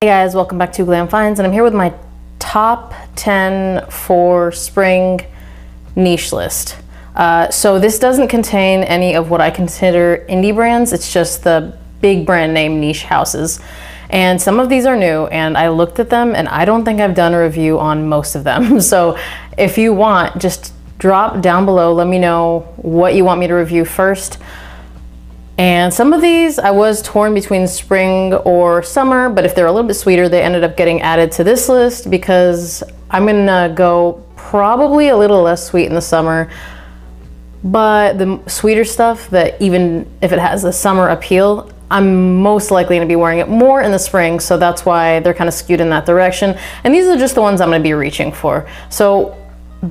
Hey guys, welcome back to Glam Finds, and I'm here with my top 10 for spring niche list. So this doesn't contain any of what I consider indie brands, it's just the big brand name niche houses. And some of these are new, and I looked at them and I don't think I've done a review on most of them. So if you want, just drop down below, let me know what you want me to review first. And some of these I was torn between spring or summer, but if they're a little bit sweeter, they ended up getting added to this list because I'm gonna go probably a little less sweet in the summer, but the sweeter stuff that even if it has a summer appeal, I'm most likely gonna be wearing it more in the spring, so that's why they're kind of skewed in that direction. And these are just the ones I'm gonna be reaching for. So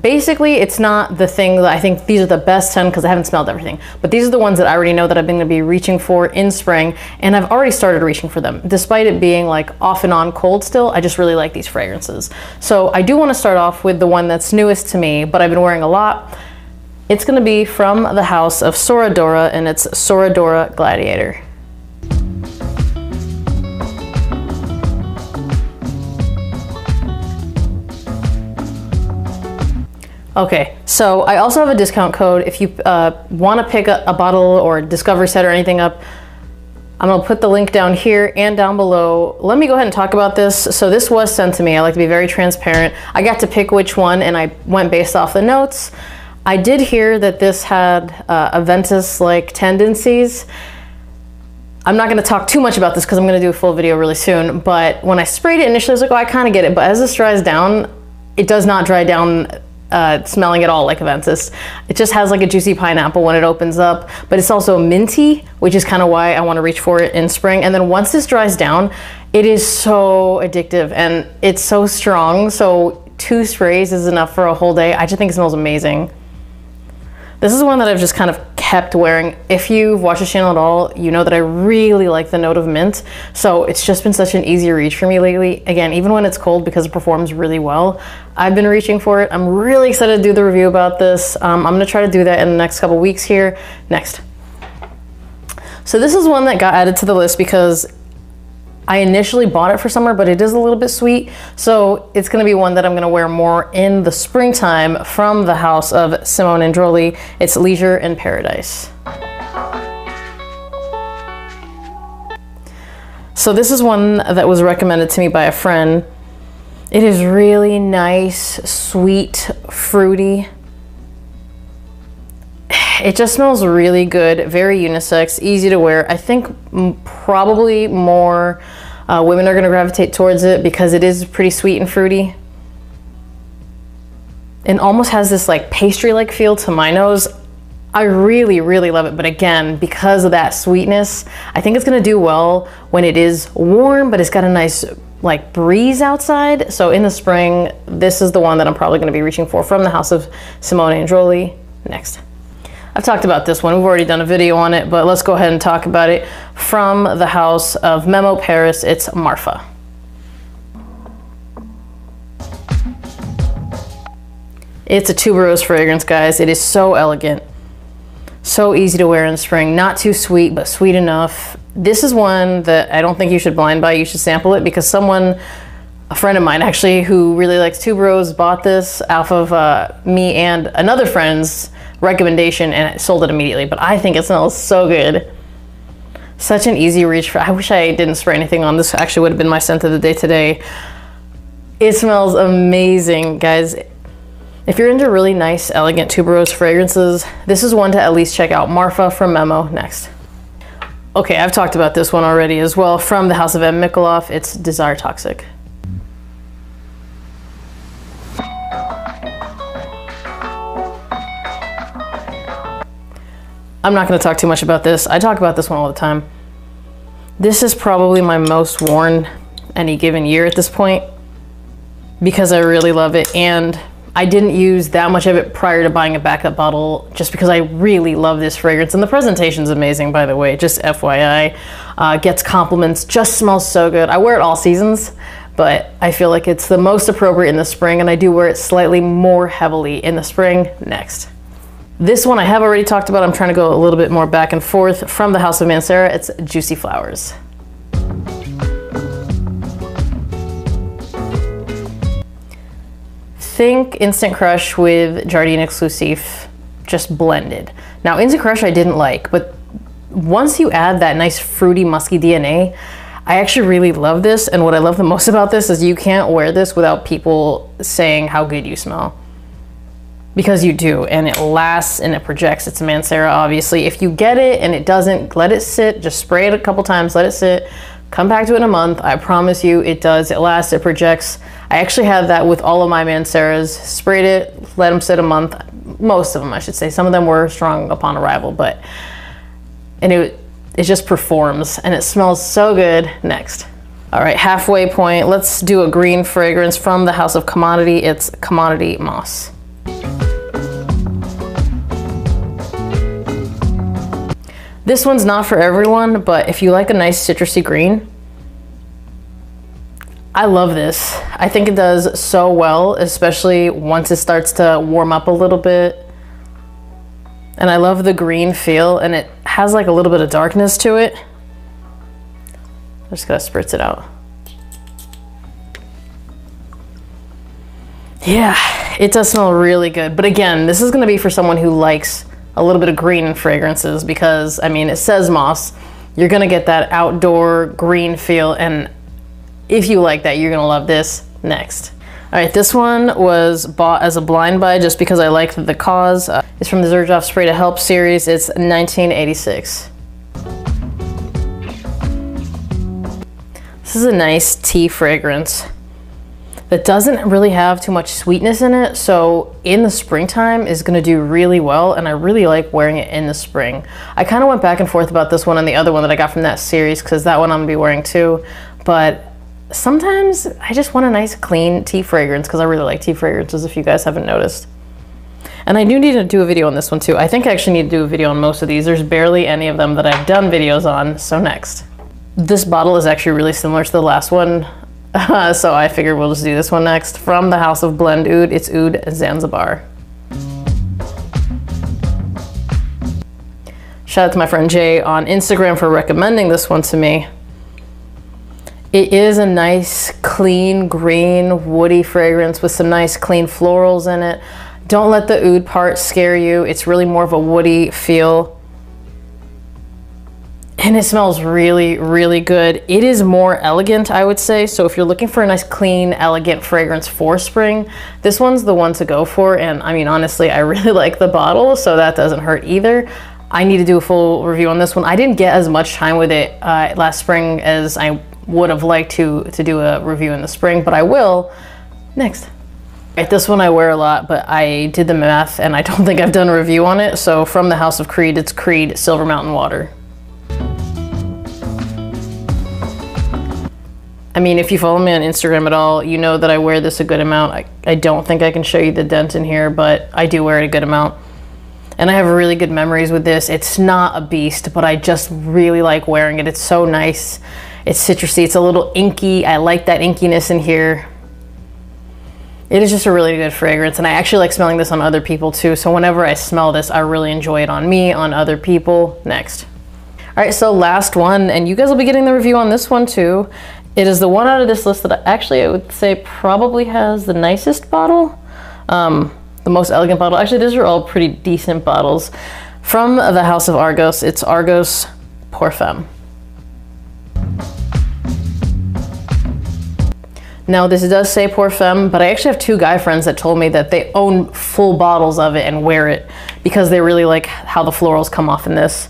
basically, it's not the thing that I think these are the best 10 because I haven't smelled everything, but these are the ones that I already know that I've been going to be reaching for in spring, and I've already started reaching for them. Despite it being like off and on cold still, I just really like these fragrances. So I do want to start off with the one that's newest to me, but I've been wearing a lot. It's going to be from the house of Soradora, and it's Soradora Gladiator. Okay, so I also have a discount code. If you want to pick a bottle or a discovery set or anything up, I'm gonna put the link down here and down below. Let me go ahead and talk about this. So this was sent to me. I like to be very transparent. I got to pick which one and I went based off the notes. I did hear that this had Aventus-like tendencies. I'm not gonna talk too much about this because I'm gonna do a full video really soon, but when I sprayed it initially, I was like, oh, I kind of get it. But as this dries down, it does not dry down smelling at all like Aventus. It just has like a juicy pineapple when it opens up, but it's also minty, which is kind of why I want to reach for it in spring. And then once this dries down, it is so addictive and it's so strong. So 2 sprays is enough for a whole day. I just think it smells amazing. This is one that I've just kind of kept wearing. If you've watched this channel at all, you know that I really like the note of mint. So it's just been such an easy reach for me lately. Again, even when it's cold, because it performs really well, I've been reaching for it. I'm really excited to do the review about this. I'm gonna try to do that in the next couple weeks here. Next. So this is one that got added to the list because I initially bought it for summer, but it is a little bit sweet. So it's gonna be one that I'm gonna wear more in the springtime from the house of Simone and Androli. It's Leisure in Paradise. So this is one that was recommended to me by a friend. It is really nice, sweet, fruity. It just smells really good, very unisex, easy to wear. I think probably more women are gonna gravitate towards it because it is pretty sweet and fruity. It almost has this like pastry-like feel to my nose. I really, really love it, but again, because of that sweetness, I think it's gonna do well when it is warm, but it's got a nice like breeze outside. So in the spring, this is the one that I'm probably gonna be reaching for from the house of Simone and Androli. Next. I've talked about this one, we've already done a video on it, but let's go ahead and talk about it. From the house of Memo Paris, it's Marfa. It's a tuberose fragrance, guys. It is so elegant, so easy to wear in spring, not too sweet, but sweet enough. This is one that I don't think you should blind buy, you should sample it because someone, a friend of mine actually, who really likes tuberose, bought this off of me and another friend's recommendation and sold it immediately, but I think it smells so good. Such an easy reach for, I wish I didn't spray anything on this. Actually would have been my scent of the day today. It smells amazing, guys. If you're into really nice, elegant tuberose fragrances, this is one to at least check out. Marfa from Memo. Next. Okay, I've talked about this one already as well. From the house of M. Mikoloff, it's Desire Toxic. I'm not going to talk too much about this. I talk about this one all the time. This is probably my most worn any given year at this point because I really love it, and I didn't use that much of it prior to buying a backup bottle just because I really love this fragrance, and the presentation's amazing, by the way, just FYI. Gets compliments, just smells so good. I wear it all seasons, but I feel like it's the most appropriate in the spring, and I do wear it slightly more heavily in the spring. Next. This one I have already talked about. I'm trying to go a little bit more back and forth. From the house of Mancera, it's Juicy Flowers. think Instant Crush with Jardin Exclusive just blended. Now Instant Crush I didn't like, but once you add that nice fruity musky DNA, I actually really love this. And what I love the most about this is you can't wear this without people saying how good you smell. Because you do, and it lasts and it projects. It's a Mancera, obviously. If you get it and it doesn't, let it sit, just spray it a couple times, let it sit, come back to it in a month. I promise you it does, it lasts, it projects. I actually had that with all of my Manceras, sprayed it, let them sit a month. Most of them, I should say. Some of them were strong upon arrival, and it just performs and it smells so good. Next. All right, halfway point, let's do a green fragrance from the House of Commodity. It's Commodity Moss. This one's not for everyone, but if you like a nice citrusy green, I love this. I think it does so well, especially once it starts to warm up a little bit. And I love the green feel, and it has like a little bit of darkness to it. I'm just gonna spritz it out. Yeah, it does smell really good. But again, this is gonna be for someone who likes a little bit of green in fragrances, because I mean, it says moss. You're gonna get that outdoor green feel, and if you like that, you're gonna love this. Next. All right, this one was bought as a blind buy just because I liked the cause. It's from the Zerg Off Spray to Help series. It's 1986. This is a nice tea fragrance that doesn't really have too much sweetness in it, so in the springtime is gonna do really well, and I really like wearing it in the spring. I kind of went back and forth about this one and the other one that I got from that series, because that one I'm gonna be wearing too, but sometimes I just want a nice clean tea fragrance, because I really like tea fragrances, if you guys haven't noticed. And I do need to do a video on this one too. I think I actually need to do a video on most of these. There's barely any of them that I've done videos on, so next. This bottle is actually really similar to the last one, so I figured we'll just do this one next. From the House of Blendude, it's Oud Zanzibar. Shout out to my friend Jay on Instagram for recommending this one to me. It is a nice, clean, green, woody fragrance with some nice, clean florals in it. Don't let the oud part scare you. It's really more of a woody feel. And it smells really, really good. It is more elegant, I would say. So if you're looking for a nice, clean, elegant fragrance for spring, this one's the one to go for. And I mean, honestly, I really like the bottle, so that doesn't hurt either. I need to do a full review on this one. I didn't get as much time with it last spring as I would have liked to do a review in the spring, but I will next. Right, this one I wear a lot, but I did the math and I don't think I've done a review on it. So from the House of Creed, it's Creed Silver Mountain Water. I mean, if you follow me on Instagram at all, you know that I wear this a good amount. I don't think I can show you the dent in here, but I do wear it a good amount. And I have really good memories with this. It's not a beast, but I just really like wearing it. It's so nice. It's citrusy, it's a little inky. I like that inkiness in here. It is just a really good fragrance, and I actually like smelling this on other people too. So whenever I smell this, I really enjoy it on me, on other people. Next. All right, so last one, and you guys will be getting the review on this one too. It is the one out of this list that I would say probably has the nicest bottle, the most elegant bottle. Actually, these are all pretty decent bottles. From the House of Argos, it's Argos Parfum. Now this does say Parfum, but I actually have two guy friends that told me that they own full bottles of it and wear it because they really like how the florals come off in this.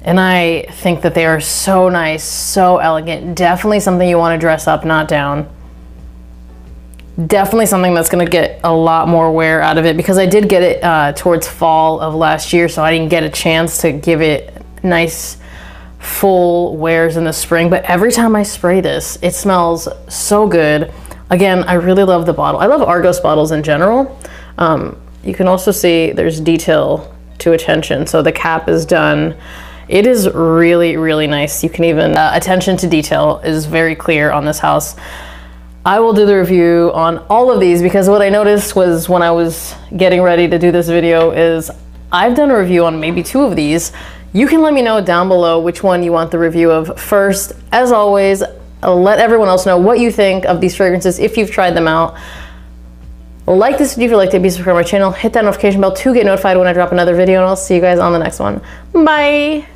And I think that they are so nice, so elegant. Definitely something you want to dress up, not down. Definitely something that's gonna get a lot more wear out of it, because I did get it towards fall of last year, so I didn't get a chance to give it nice full wears in the spring. But every time I spray this, it smells so good. Again, I really love the bottle. I love Argos bottles in general. You can also see there's detail to attention, so the cap is done. It is really, really nice. You can even, attention to detail is very clear on this house. I will do the review on all of these, because what I noticed was when I was getting ready to do this video is I've done a review on maybe 2 of these. You can let me know down below which one you want the review of first. As always, let everyone else know what you think of these fragrances if you've tried them out. Like this video if you liked it, be subscribed to my channel, hit that notification bell to get notified when I drop another video, and I'll see you guys on the next one. Bye!